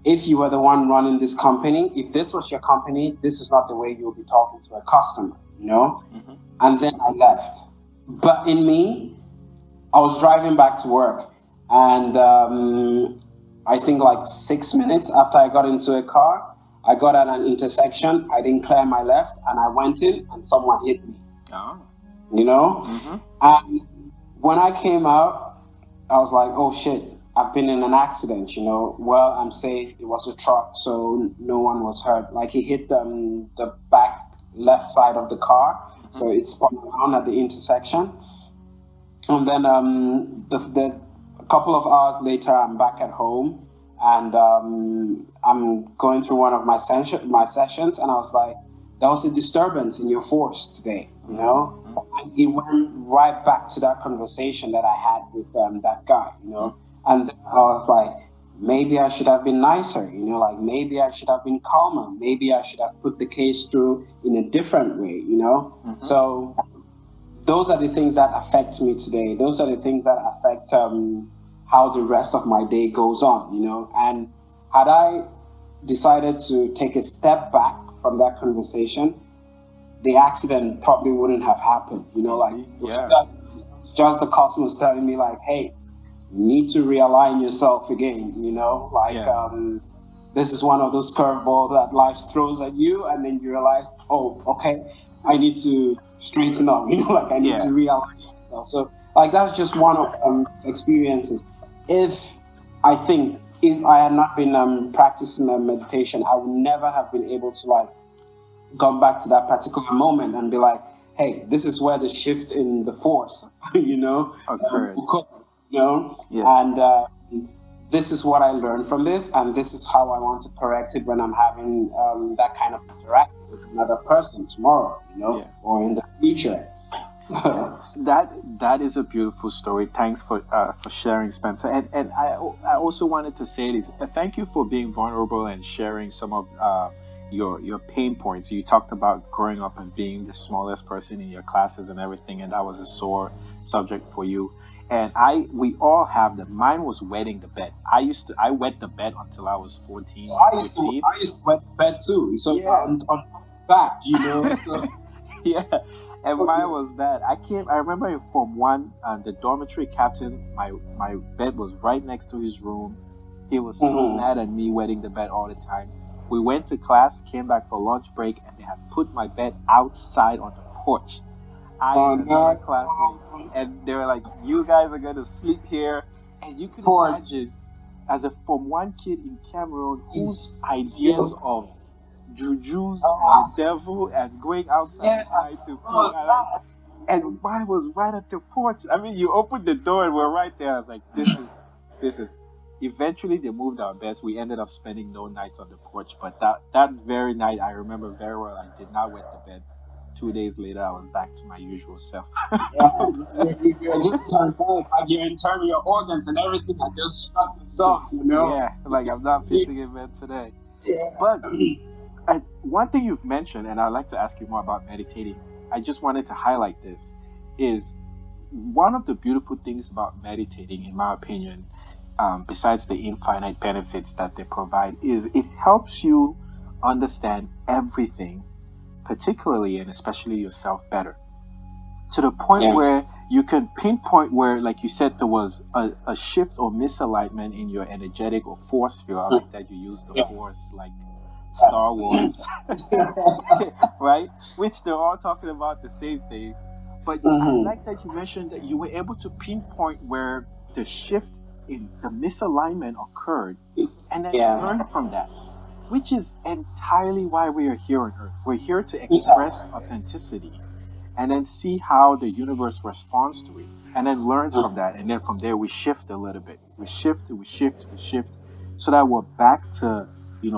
if you were the one running this company, if this was your company, this is not the way you'll be talking to a customer, Mm-hmm. And then I left. But in me, I was driving back to work, and I think like 6 minutes after I got into a car, I got at an intersection. I didn't clear my left, and I went in, and someone hit me. Oh. Mm-hmm. And when I came out, I was like, "Oh shit! I've been in an accident." Well, I'm safe. It was a truck, so no one was hurt. Like he hit the back left side of the car, so it spun around at the intersection. And then the a couple of hours later, I'm back at home, and I'm going through one of my sessions, and I was like, "There was a disturbance in your force today," And it went right back to that conversation that I had with that guy, And then I was like, maybe I should have been nicer, like maybe I should have been calmer, maybe I should have put the case through in a different way, So those are the things that affect me today. Those are the things that affect how the rest of my day goes on, And had I decided to take a step back from that conversation, the accident probably wouldn't have happened, it's just the cosmos telling me like, hey, you need to realign yourself again, this is one of those curveballs that life throws at you, and then you realize, oh, okay, I need to straighten up, I need to realign myself. So that's just one of experiences. If I had not been practicing meditation, I would never have been able to come back to that particular moment and be like, hey, this is where the shift in the force, occurred. And this is what I learned from this, and this is how I want to correct it when I'm having that kind of interaction with another person tomorrow, or in the future. That is a beautiful story. Thanks for sharing, Spencer. And I also wanted to say this. Thank you for being vulnerable and sharing some of your pain points. You talked about growing up and being the smallest person in your classes and everything, and that was a sore subject for you. And we all have that. Mine was wetting the bed. I wet the bed until I was 14. I used to wet the bed too. So on back, So. Yeah. And mine was bad. I remember in Form 1, the dormitory captain, my bed was right next to his room. He was so mad at me wetting the bed all the time. We went to class, came back for lunch break, and they had put my bed outside on the porch. And another classmate, and they were like, "You guys are gonna sleep here." And you can imagine, as a Form 1 kid in Cameroon, whose ideas of jujus and the devil and going outside at night to feed, and mine was right at the porch. I mean, you opened the door and we're right there. I was like, this is. Eventually, they moved our beds. We ended up spending no nights on the porch. But that very night, I remember very well. I did not wet the bed. 2 days later, I was back to my usual self. You're just turned on. You're internal, your organs and everything that just shut themselves, Yeah, like I'm not pissing in bed today. Yeah. But one thing you've mentioned, and I'd like to ask you more about meditating, I just wanted to highlight this, is one of the beautiful things about meditating, in my opinion, besides the infinite benefits that they provide, is it helps you understand everything, particularly and especially yourself, better. To the point where you can pinpoint where, like you said, there was a shift or misalignment in your energetic or force field. I like that you use the force, like Star Wars, right? Which they're all talking about the same thing. But I like that you mentioned that you were able to pinpoint where the shift in the misalignment occurred, and then learn from that, which is entirely why we are here on Earth. We're here to express authenticity and then see how the universe responds to it, and then learns from that, and then from there we shift a little bit. We shift, so that we're back to,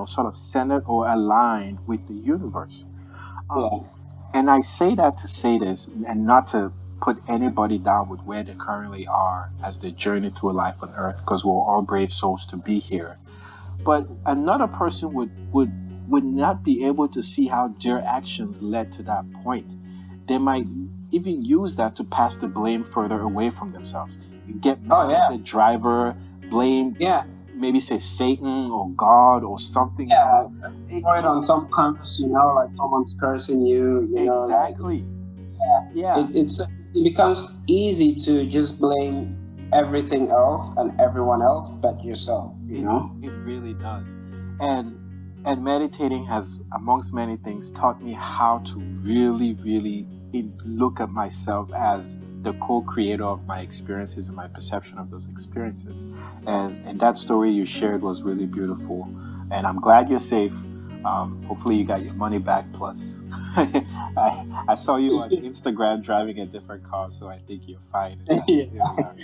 sort of centered or aligned with the universe. And I say that to say this, and not to put anybody down with where they currently are as they journey through life on Earth, because we're all brave souls to be here. But another person would not be able to see how their actions led to that point. They might even use that to pass the blame further away from themselves. You get mad at the driver, blame maybe say Satan or God or something Yeah, else. It, throw it on some curse, like someone's cursing you, like exactly. Yeah. it becomes easy to just blame everything else and everyone else but yourself, It really does. And meditating has, amongst many things, taught me how to really, really look at myself as the co-creator of my experiences and my perception of those experiences. And that story you shared was really beautiful. And I'm glad you're safe. Hopefully you got your money back. Plus, I saw you on Instagram driving a different car, so I think you're fine in that area.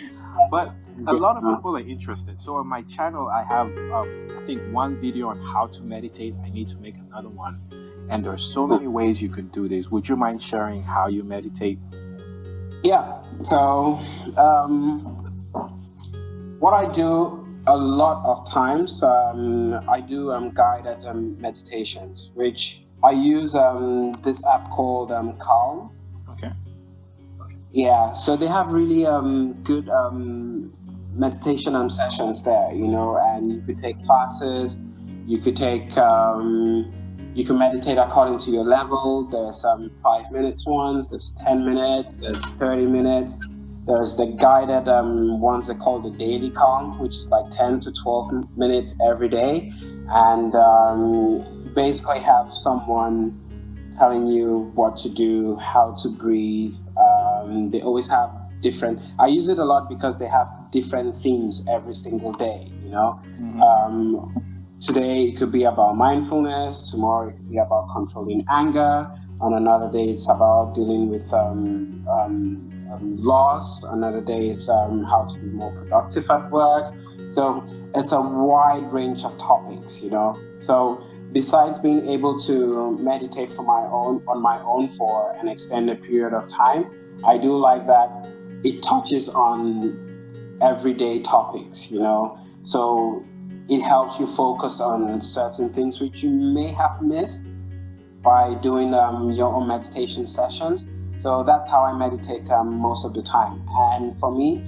But a lot of people are interested. So on my channel, I have, I think, one video on how to meditate. I need to make another one. And there's so many ways you can do this. Would you mind sharing how you meditate? Yeah. So, what I do a lot of times, I do guided meditations, which I use this app called Calm. Okay. Yeah, so they have really good meditation sessions there, and you could take classes, you could take, you can meditate according to your level. There's 5 minutes ones, there's 10 minutes, there's 30 minutes. There's the guided ones they call the daily calm, which is like 10 to 12 minutes every day. And you basically have someone telling you what to do, how to breathe. They always have different, I use it a lot because they have different themes every single day, Today it could be about mindfulness, tomorrow it could be about controlling anger, on another day it's about dealing with loss, another day is how to be more productive at work. So it's a wide range of topics, So besides being able to meditate on my own for an extended period of time, I do like that it touches on everyday topics, So it helps you focus on certain things which you may have missed by doing your own meditation sessions. So that's how I meditate most of the time. And for me,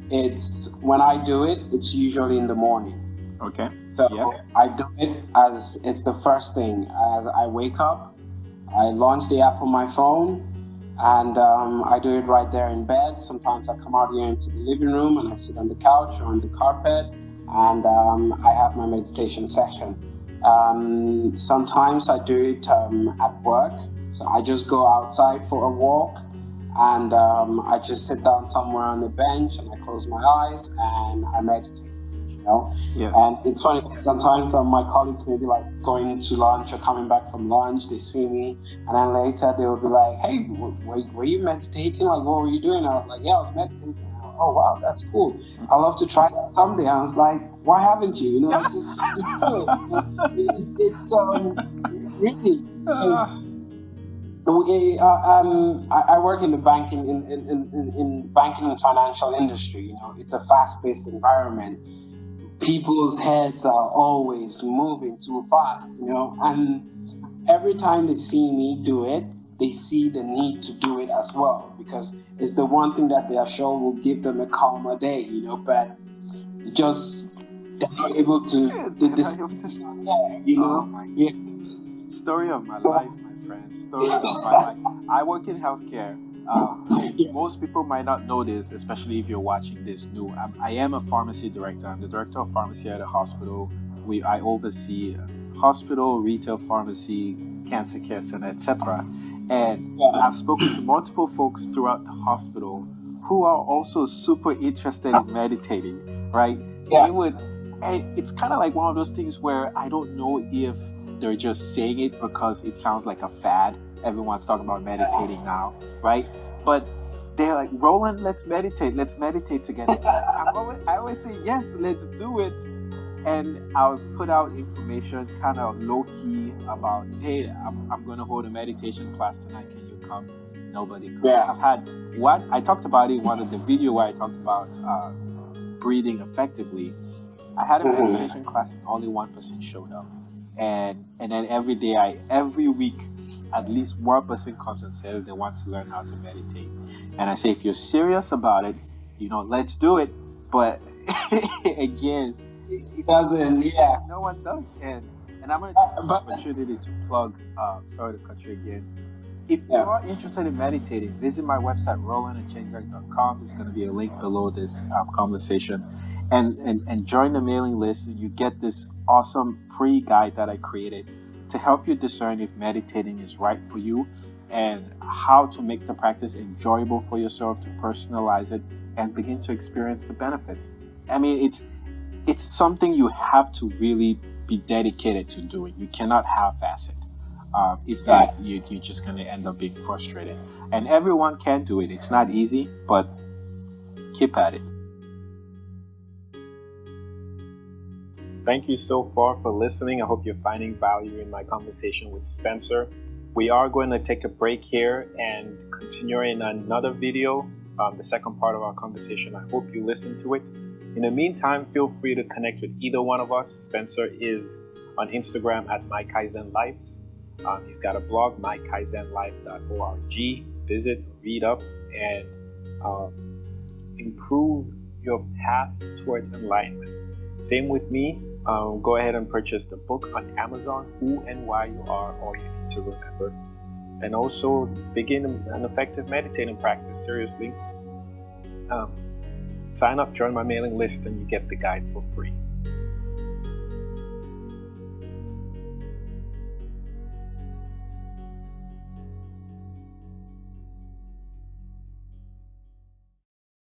it's when I do it, it's usually in the morning. Okay. So I do it as it's the first thing. As I wake up, I launch the app on my phone, and I do it right there in bed. Sometimes I come out here into the living room and I sit on the couch or on the carpet, and I have my meditation session. Sometimes I do it at work. So I just go outside for a walk, and I just sit down somewhere on the bench and I close my eyes and I meditate. Yeah. And it's funny because sometimes my colleagues may be like going to lunch or coming back from lunch, they see me, and then later they will be like, "Hey, were you meditating? Like, what were you doing?" I was like, "Yeah, I was meditating." Oh wow, that's cool. I love to try that someday. I was like, "Why haven't you? Just do it." It's really because I work in the banking in banking and financial industry. It's a fast-paced environment. People's heads are always moving too fast, and every time they see me do it, they see the need to do it as well, because it's the one thing that they are sure will give them a calmer day, but just they're not able to. This is not there, Yeah. Story of my life, my friend. Story of my life. I work in healthcare. Most people might not know this, especially if you're watching this new. I am a pharmacy director. I'm the director of pharmacy at a hospital. I oversee hospital, retail pharmacy, cancer care center, etc. And I've spoken to multiple folks throughout the hospital who are also super interested in meditating, right? They would, and it's kind of like one of those things where I don't know if they're just saying it because it sounds like a fad. Everyone's talking about meditating now, right? But they're like, "Roland, let's meditate together." I always say, "Yes, let's do it." And I'll put out information kind of low-key about, "Hey, I'm going to hold a meditation class tonight. Can you come?" Nobody comes. I've had I talked about it in one of the video where I talked about breathing effectively. I had a meditation class and only one person showed up. And then every week, at least one person comes and says they want to learn how to meditate. And I say, if you're serious about it, let's do it. But again, It doesn't, yeah. No one does. And I'm going to take this But opportunity to plug, sorry to cut you again. If you yeah, are interested in meditating, visit my website, rolandachenjang.com. There's going to be a link below this conversation. And join the mailing list, and you get this awesome free guide that I created to help you discern if meditating is right for you and how to make the practice enjoyable for yourself, to personalize it, and begin to experience the benefits. I mean, it's something you have to really be dedicated to doing. You cannot half-ass it. If right. not, you're just going to end up being frustrated. And everyone can do it. It's not easy, but keep at it. Thank you so far for listening. I hope you're finding value in my conversation with Spencer. We are going to take a break here and continue in another video, the second part of our conversation. I hope you listen to it. In the meantime, feel free to connect with either one of us. Spencer is on Instagram at MyKaizenLife. He's got a blog, mykaizenlife.org. Visit, read up, and improve your path towards enlightenment. Same with me. Go ahead and purchase the book on Amazon, Who and Why You Are All You Need to Remember. And also begin an effective meditating practice. Seriously. Sign up, join my mailing list, and you get the guide for free.